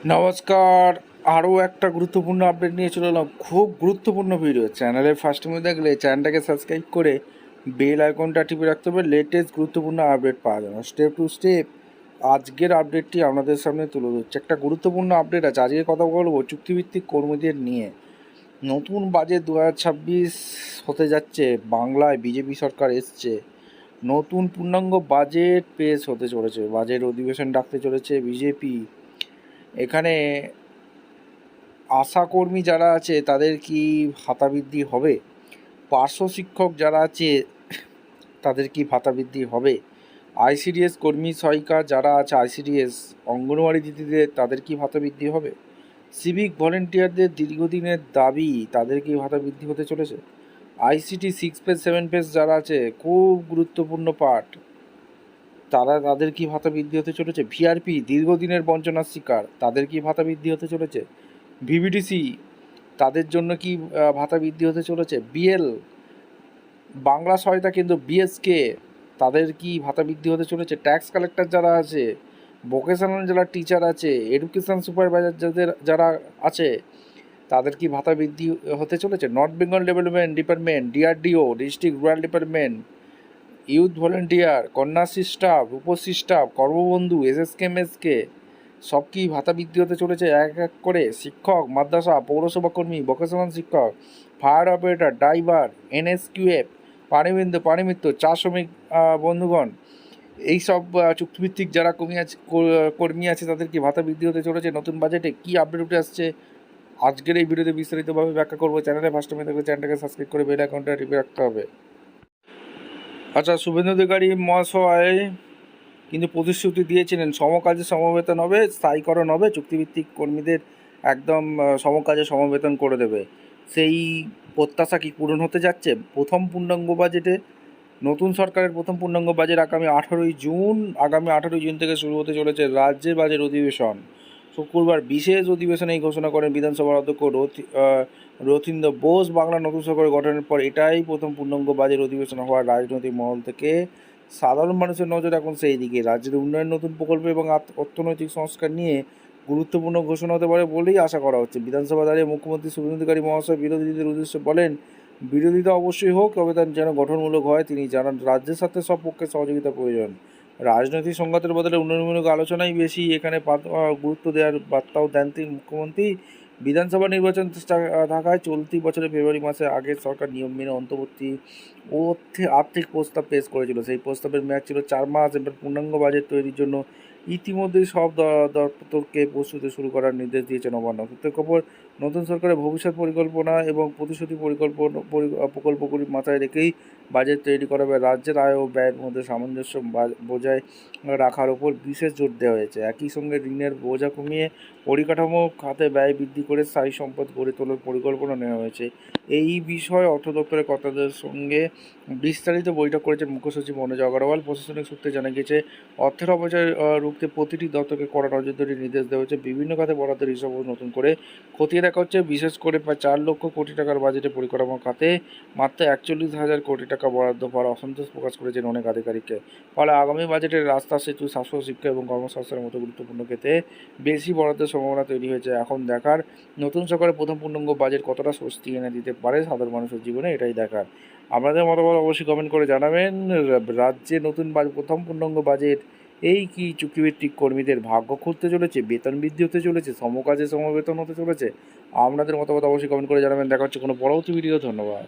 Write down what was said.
নমস্কার। আরও একটা গুরুত্বপূর্ণ আপডেট নিয়ে চলে এলাম। খুব গুরুত্বপূর্ণ ভিডিও। চ্যানেলের ফার্স্ট টাইমে দেখলে চ্যানেলটাকে সাবস্ক্রাইব করে বেল আইকনটা টিপে রাখতে হবে, লেটেস্ট গুরুত্বপূর্ণ আপডেট পাওয়া যাবে। স্টেপ টু স্টেপ আজকের আপডেটটি আপনাদের সামনে তুলে ধরছে। একটা গুরুত্বপূর্ণ আপডেট আছে। আজকে কথা বলবো চুক্তিভিত্তিক কর্মীদের নিয়ে। নতুন বাজেট 2026 হতে যাচ্ছে। বাংলায় বিজেপি সরকার এসছে, নতুন পূর্ণাঙ্গ বাজেট পেশ হতে চলেছে। বাজেট অধিবেশন ডাকতে চলেছে বিজেপি। এখানে আশাকর্মী যারা আছে তাদের কি ভাতা বৃদ্ধি হবে? পার্শ্ব শিক্ষক যারা আছে তাদের কি ভাতা বৃদ্ধি হবে? আইসিডিএস কর্মী সহায়িকা যারা আছে, আইসিডিএস অঙ্গনওয়াড়ি দিদিদের তাদের কি ভাতা বৃদ্ধি হবে? সিভিক ভলেন্টিয়ারদের দীর্ঘদিনের দাবি, তাদের কি ভাতা বৃদ্ধি হতে চলেছে? আইসিটি 6 পেজ 7 পেজ যারা আছে, খুব গুরুত্বপূর্ণ পার্ট, তাদের কি ভাতা বৃদ্ধি হতে চলেছে? ভিআরপি দীর্ঘদিনের বঞ্চনার শিকার, তাদের কি ভাতা বৃদ্ধি হতে চলেছে? ভিভিডিসি তাদের জন্য কি ভাতা বৃদ্ধি হতে চলেছে? বিএল বাংলা সহায়তা কিন্তু বিএসকে তাদের কি ভাতা বৃদ্ধি হতে চলেছে? ট্যাক্স কালেক্টর যারা আছে, ভোকেশনাল যারা টিচার আছে, এডুকেশন সুপারভাইজার যারা আছে, তাদের কি ভাতা বৃদ্ধি হতে চলেছে? North Bengal development department, DRDO, district rural department, youth volunteer, Kanyashree staff, Rupashree staff, Karmabandhu, SSK সব কি ভাতা বৃদ্ধি হতে চলেছে এক এক করে? শিক্ষক, মাদ্রাসা, পৌরসভা কর্মী, ভোকেশনাল শিক্ষক, ফায়ার অপারেটর, ড্রাইভার, এনএসকিউএফ, পানিমিত্র, চা শ্রমিক বন্ধুগণ, এইসব চুক্তিভিত্তিক যারা কর্মী আছে তাদের কি ভাতা বৃদ্ধি হতে চলেছে নতুন বাজেটে? কি আপডেট উঠে আসছে আজকের এই ভিডিওতে বিস্তারিতভাবে ব্যাখ্যা করবো। চ্যানেলে ফার্স্ট টাইমে থাকলে চ্যানেলটাকে সাবস্ক্রাইব করে বেল আইকনটা টিপে রাখতে হবে। আচ্ছা, শুভেন্দু অধিকারী মহাশয় কিন্তু প্রতিশ্রুতি দিয়েছিলেন সমকাজে সমবেতন হবে, স্থায়ীকরণ হবে, চুক্তিভিত্তিক কর্মীদের একদম সমকাজে সমবেতন করে দেবে। সেই প্রত্যাশা কি পূরণ হতে যাচ্ছে প্রথম পূর্ণাঙ্গ বাজেটে? নতুন সরকারের প্রথম পূর্ণাঙ্গ বাজেট আগামী 18ই জুন থেকে শুরু হতে চলেছে রাজ্যের বাজেট অধিবেশন। শুক্রবার বিশেষ অধিবেশনে এই ঘোষণা করেন বিধানসভার অধ্যক্ষ রথীন্দ্র বোস। বাংলা নতুন সরকার গঠনের পর এটাই প্রথম পূর্ণাঙ্গ বাজেট অধিবেশন হওয়ার রাজনৈতিক মহল থেকে সাধারণ মানুষের নজর এখন সেই দিকে। রাজ্যের উন্নয়ন, নতুন প্রকল্প এবং অর্থনৈতিক সংস্কার নিয়ে গুরুত্বপূর্ণ ঘোষণা হতে পারে বলেই আশা করা হচ্ছে। বিধানসভা দাঁড়িয়ে মুখ্যমন্ত্রী শুভেন্দু অধিকারী মহাশয় বিরোধীদের উদ্দেশ্যে বলেন, বিরোধিতা অবশ্যই হোক, তবে তার যেন গঠনমূলক হয়। তিনি জানান, রাজ্যের সাথে সব পক্ষে সহযোগিতা প্রয়োজন। রাজনৈতিক সংঘাতের বদলে উন্নয়নমূলক আলোচনাই বেশি এখানে গুরুত্ব দেওয়ার বার্তাও দেন তিনি মুখ্যমন্ত্রী। বিধানসভা নির্বাচন থাকায় চলতি বছরের ফেব্রুয়ারি মাসে আগের সরকার নিয়ম মেনে অন্তর্বর্তী ও আর্থিক প্রস্তাব পেশ করেছিল। সেই প্রস্তাবের মেয়াদ ছিল 4 মাস। এবার পূর্ণাঙ্গ বাজেট তৈরির জন্য ইতিমধ্যেই সব দপ্তরকে প্রস্তুতি শুরু করার নির্দেশ দিয়েছে নবান্ন। সূত্রের খবর, নতুন সরকারের ভবিষ্যৎ পরিকল্পনা এবং প্রতিশ্রুতি প্রকল্পগুলি মাথায় রেখেই বাজেট তৈরি করা হবে। রাজ্যের আয় ও ব্যয়ের মধ্যে সামঞ্জস্য বজায় রাখার ওপর বিশেষ জোর দেওয়া হয়েছে। একই সঙ্গে ঋণের বোঝা কমিয়ে পরিকাঠামো খাতে ব্যয় বৃদ্ধি করে স্থায়ী সম্পদ গড়ে তোলার পরিকল্পনা নেওয়া হয়েছে। এই বিষয়ে অর্থ দপ্তরের কর্তাদের সঙ্গে বিস্তারিত বৈঠক করেছেন মুখ্য সচিব মনোজ আগরওয়াল। প্রশাসনিক সূত্রে জানা গেছে, অর্থের অপচয় রুখতে প্রতিটি দপ্তরকে কড়া নজরদারির নির্দেশ দেওয়া হয়েছে। বিভিন্ন খাতে বরাদ্দের হিসাব নতুন করে খতিয়ে দেখা হচ্ছে। বিশেষ করে প্রায় 4 লক্ষ কোটি টাকার বাজেটে পরিকাঠামো খাতে মাত্র 41,000 কোটি টাকা বরাদ্দ পাওয়ার অসন্তোষ প্রকাশ করেছেন অনেক আধিকারিককে। ফলে আগামী বাজেটে রাস্তা, সেতু, স্বাস্থ্য, শিক্ষা এবং কর্মসংস্থানের মতো গুরুত্বপূর্ণ ক্ষেত্রে বেশি বরাদ্দের সম্ভাবনা তৈরি হয়েছে। এখন দেখার, নতুন সরকারের প্রথম পূর্ণাঙ্গ বাজেট কতটা স্বস্তি এনে দিতে পারে সাধারণ মানুষের জীবনে, এটাই দেখার। আপনাদের মতামত অবশ্যই কমেন্ট করে জানাবেন। রাজ্যে নতুন প্রথম পূর্ণাঙ্গ বাজেট এই কি চুক্তিভিত্তিক কর্মীদের ভাগ্য খুলতে চলেছে, বেতন বৃদ্ধি হতে চলেছে, সমকাজে সমবেতন হতে চলেছে? আপনাদের মতামত অবশ্যই কমেন্ট করে জানাবেন। দেখা হচ্ছে কোনো পরবর্তী ভিডিও। ধন্যবাদ।